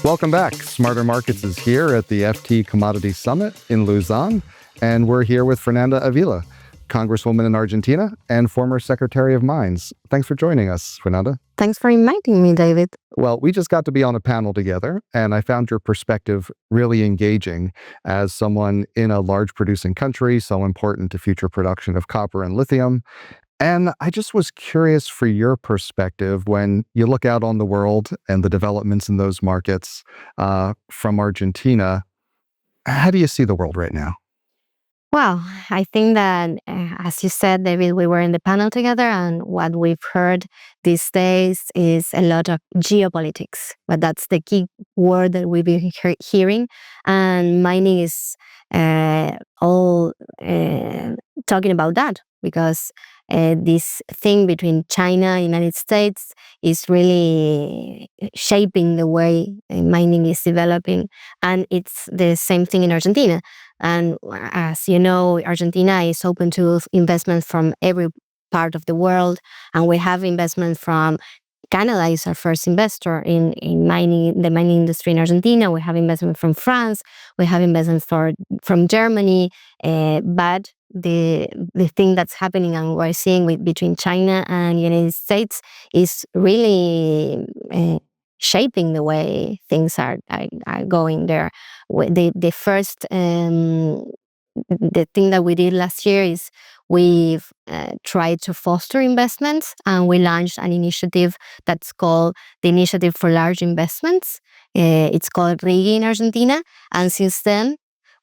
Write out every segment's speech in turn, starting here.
Welcome back. Smarter Markets is here at the FT Commodities Summit in Lausanne, and we're here with Fernanda Ávila, Congresswoman in Argentina and former Secretary of Mines. Thanks for joining us, Fernanda. Thanks for inviting me, David. Well, we just got to be on a panel together, and I found your perspective really engaging as someone in a large producing country, so important to future production of copper and lithium. And I just was curious for your perspective when you look out on the world and the developments in those markets from Argentina. How do you see the world right now? Well, I think that, as you said, David, we were in the panel together, and what we've heard these days is a lot of geopolitics. But that's the key word that we've been hearing. And mining is all talking about that, because this thing between China and United States is really shaping the way mining is developing. And it's the same thing in Argentina. And as you know, Argentina is open to investment from every part of the world. And we have investment from Canada is our first investor in mining, the mining industry in Argentina. We have investment from France. We have investment from Germany. But the thing that's happening and we're seeing between China and United States is really shaping the way things are going there. The first the thing that we did last year is we've tried to foster investments, and we launched an initiative that's called the Initiative for Large Investments. It's called RIGI in Argentina, and since then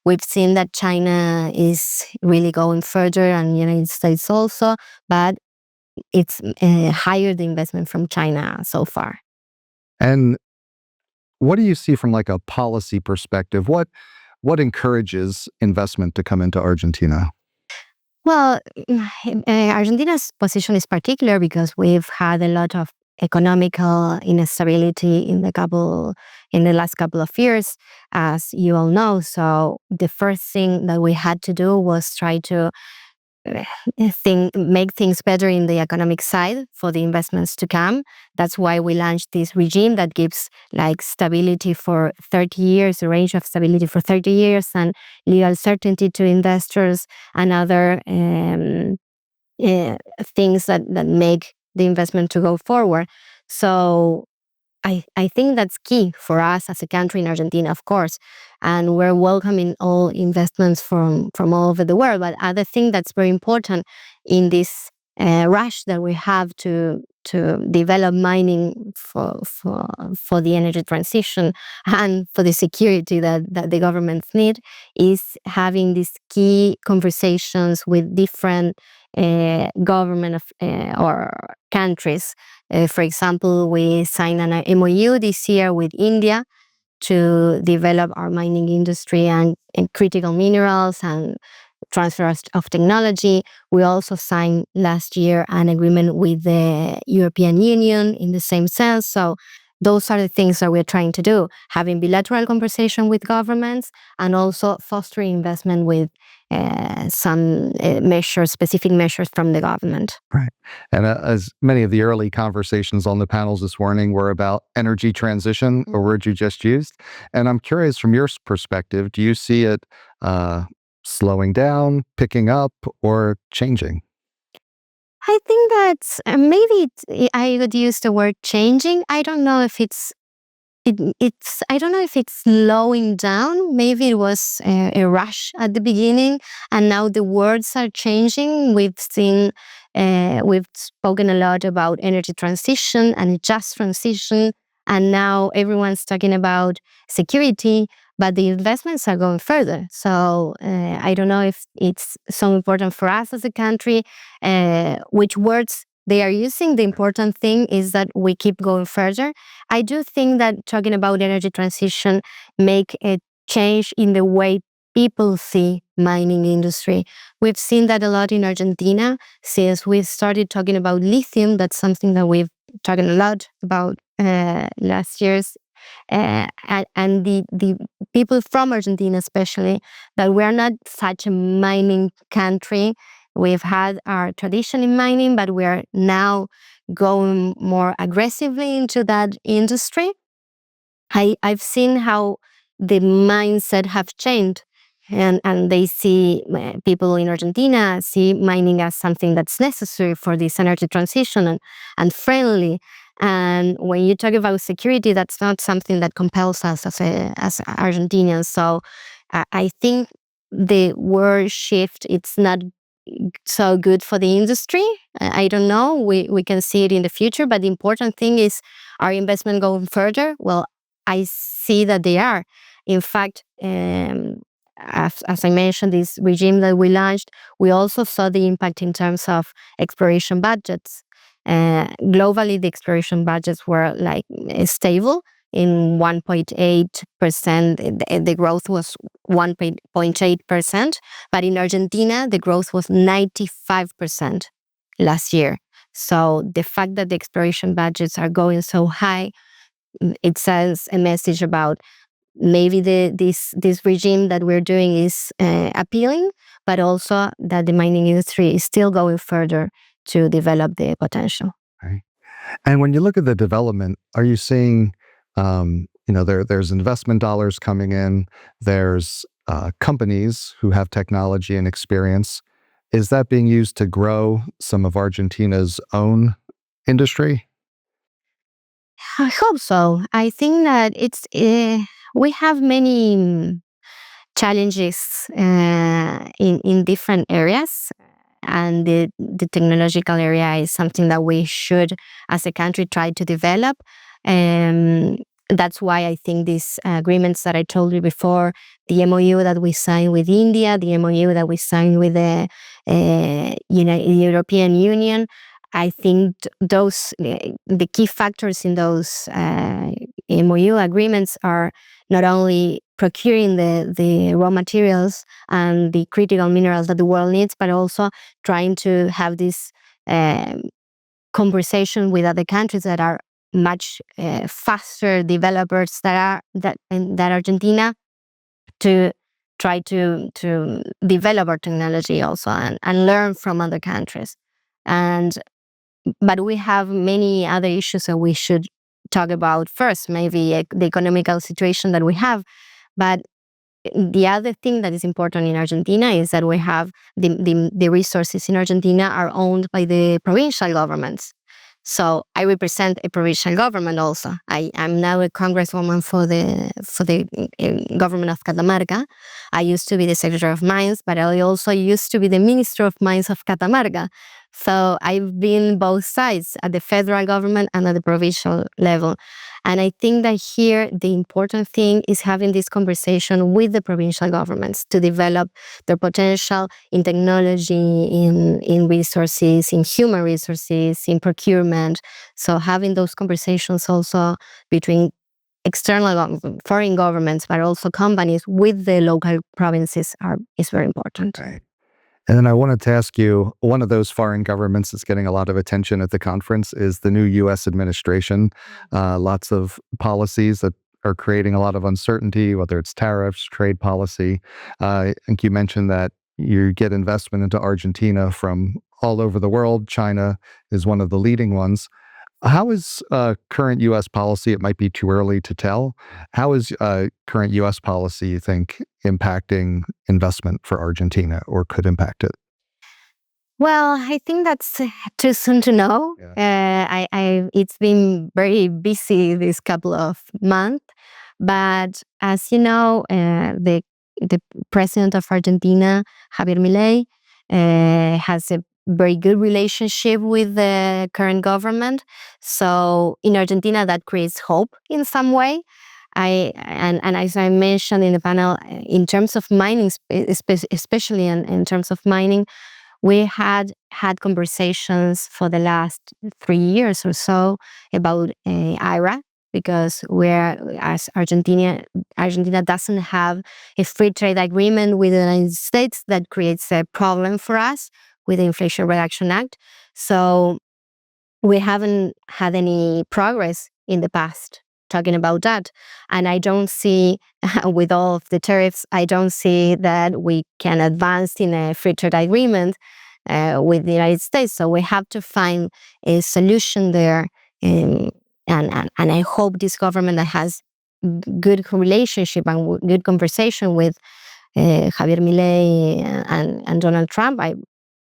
we've seen that China is really going further, and the United States also, but it's higher the investment from China so far. And what do you see from like a policy perspective? What encourages investment to come into Argentina? Well, Argentina's position is particular because we've had a lot of economical instability in the last couple of years, as you all know. So the first thing that we had to do was try to make things better in the economic side for the investments to come. That's why we launched this regime that gives like stability for 30 years, a range of stability for 30 years, and legal certainty to investors, and other things that make the investment to go forward. So I think that's key for us as a country in Argentina, of course, and we're welcoming all investments from all over the world. But other thing that's very important in this rush that we have to develop mining for the energy transition and for the security that the governments need is having these key conversations with different government or countries. For example, we signed an MOU this year with India to develop our mining industry and critical minerals and transfer of technology. We also signed last year an agreement with the European Union in the same sense. So those are the things that we're trying to do, having bilateral conversation with governments and also fostering investment with some specific measures from the government. Right. And as many of the early conversations on the panels this morning were about energy transition, a word you just used. And I'm curious from your perspective, do you see it slowing down, picking up, or changing? I think that maybe I would use the word changing. I don't know if it's slowing down. Maybe it was a rush at the beginning, and now the words are changing. We've spoken a lot about energy transition and just transition, and now everyone's talking about security, but the investments are going further. So I don't know if it's so important for us as a country, which words they are using. The important thing is that we keep going further. I do think that talking about energy transition make a change in the way people see mining industry. We've seen that a lot in Argentina since we started talking about lithium. That's something that we've talked a lot about last year's. And the people from Argentina especially, that we are not such a mining country. We've had our tradition in mining, but we are now going more aggressively into that industry. I've seen how the mindset have changed, and they see people in Argentina see mining as something that's necessary for this energy transition and friendly. And when you talk about security, that's not something that compels us as Argentinians. So I think the word shift, it's not so good for the industry. I don't know. We can see it in the future, but the important thing is, our investment going further? Well, I see that they are. In fact, as I mentioned, this regime that we launched, we also saw the impact in terms of exploration budgets. Globally, the exploration budgets were like stable in 1.8%. The growth was 1.8%. But in Argentina, the growth was 95% last year. So the fact that the exploration budgets are going so high, it sends a message about maybe this regime that we're doing is appealing, but also that the mining industry is still going further to develop the potential. Right. And when you look at the development, are you seeing, there's investment dollars coming in, there's companies who have technology and experience. Is that being used to grow some of Argentina's own industry? I hope so. I think that we have many challenges in different areas, and the technological area is something that we should, as a country, try to develop. Um, that's why I think these agreements that I told you before, the MOU that we signed with India, the MOU that we signed with the European Union, I think those the key factors in those MOU agreements are not only procuring the raw materials and the critical minerals that the world needs, but also trying to have this conversation with other countries that are much faster developers that Argentina, to try to develop our technology also and learn from other countries. But we have many other issues that we should talk about first, maybe the economical situation that we have. But the other thing that is important in Argentina is that we have the resources in Argentina are owned by the provincial governments. So I represent a provincial government also. I am now a congresswoman for the government of Catamarca. I used to be the Secretary of Mines, but I also used to be the Minister of Mines of Catamarca. So I've been both sides, at the federal government and at the provincial level. And I think that here the important thing is having this conversation with the provincial governments to develop their potential in technology, in resources, in human resources, in procurement. So having those conversations also between external foreign governments, but also companies with the local provinces is very important. Right. And then I wanted to ask you, one of those foreign governments that's getting a lot of attention at the conference is the new U.S. administration. Lots of policies that are creating a lot of uncertainty, whether it's tariffs, trade policy. I think you mentioned that you get investment into Argentina from all over the world. China is one of the leading ones. How is current U.S. policy? It might be too early to tell. How is current U.S. policy, you think, impacting investment for Argentina, or could impact it? Well, I think that's too soon to know. Yeah. It's been very busy this couple of months, but as you know, the president of Argentina, Javier Milei, has a very good relationship with the current government. So in Argentina, that creates hope in some way. And as I mentioned in the panel, in terms of mining, especially in terms of mining, we had conversations for the last 3 years or so about IRA, because as Argentina doesn't have a free trade agreement with the United States. That creates a problem for us with the Inflation Reduction Act. So we haven't had any progress in the past talking about that. And I don't see, with all of the tariffs, I don't see that we can advance in a free trade agreement. with the United States. So we have to find a solution there. And I hope this government that has good relationship and good conversation with Javier Milei and Donald Trump,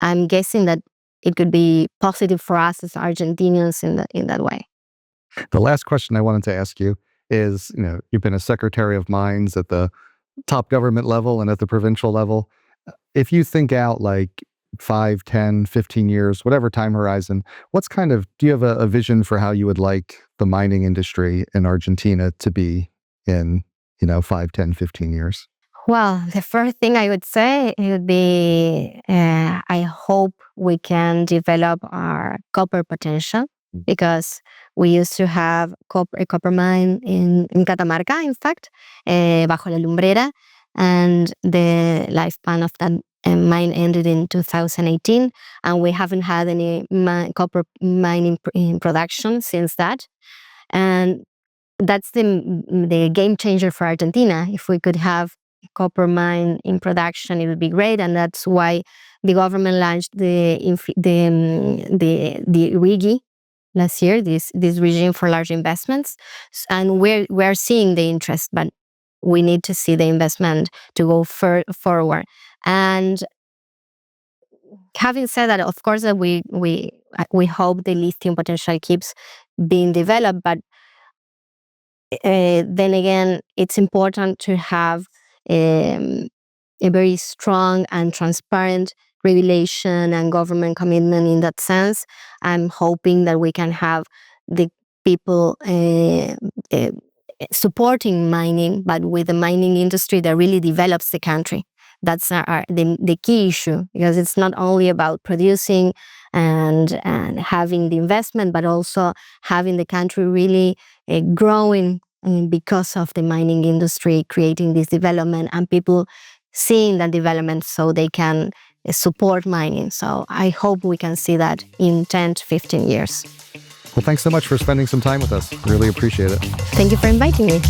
I'm guessing that it could be positive for us as Argentinians in that way. The last question I wanted to ask you is, you've been a secretary of mines at the top government level and at the provincial level. If you think out like 5, 10, 15 years, whatever time horizon, do you have a vision for how you would like the mining industry in Argentina to be in, 5, 10, 15 years? Well, the first thing I would say it would be I hope we can develop our copper potential, because we used to have a copper mine in Catamarca, in fact, Bajo la Lumbrera, and the lifespan of that mine ended in 2018, and we haven't had any copper mine in production since that. And that's the game changer for Argentina. If we could have copper mine in production, it would be great, and that's why the government launched the RIGI last year, this regime for large investments, and we're seeing the interest, but we need to see the investment to go forward. And having said that, of course, that we hope the lithium potential keeps being developed, but then again, it's important to have a very strong and transparent regulation and government commitment in that sense. I'm hoping that we can have the people supporting mining, but with a mining industry that really develops the country. That's the key issue, because it's not only about producing and having the investment, but also having the country really growing because of the mining industry, creating this development and people seeing that development so they can support mining. So I hope we can see that in 10 to 15 years. Well, thanks so much for spending some time with us. Really appreciate it. Thank you for inviting me.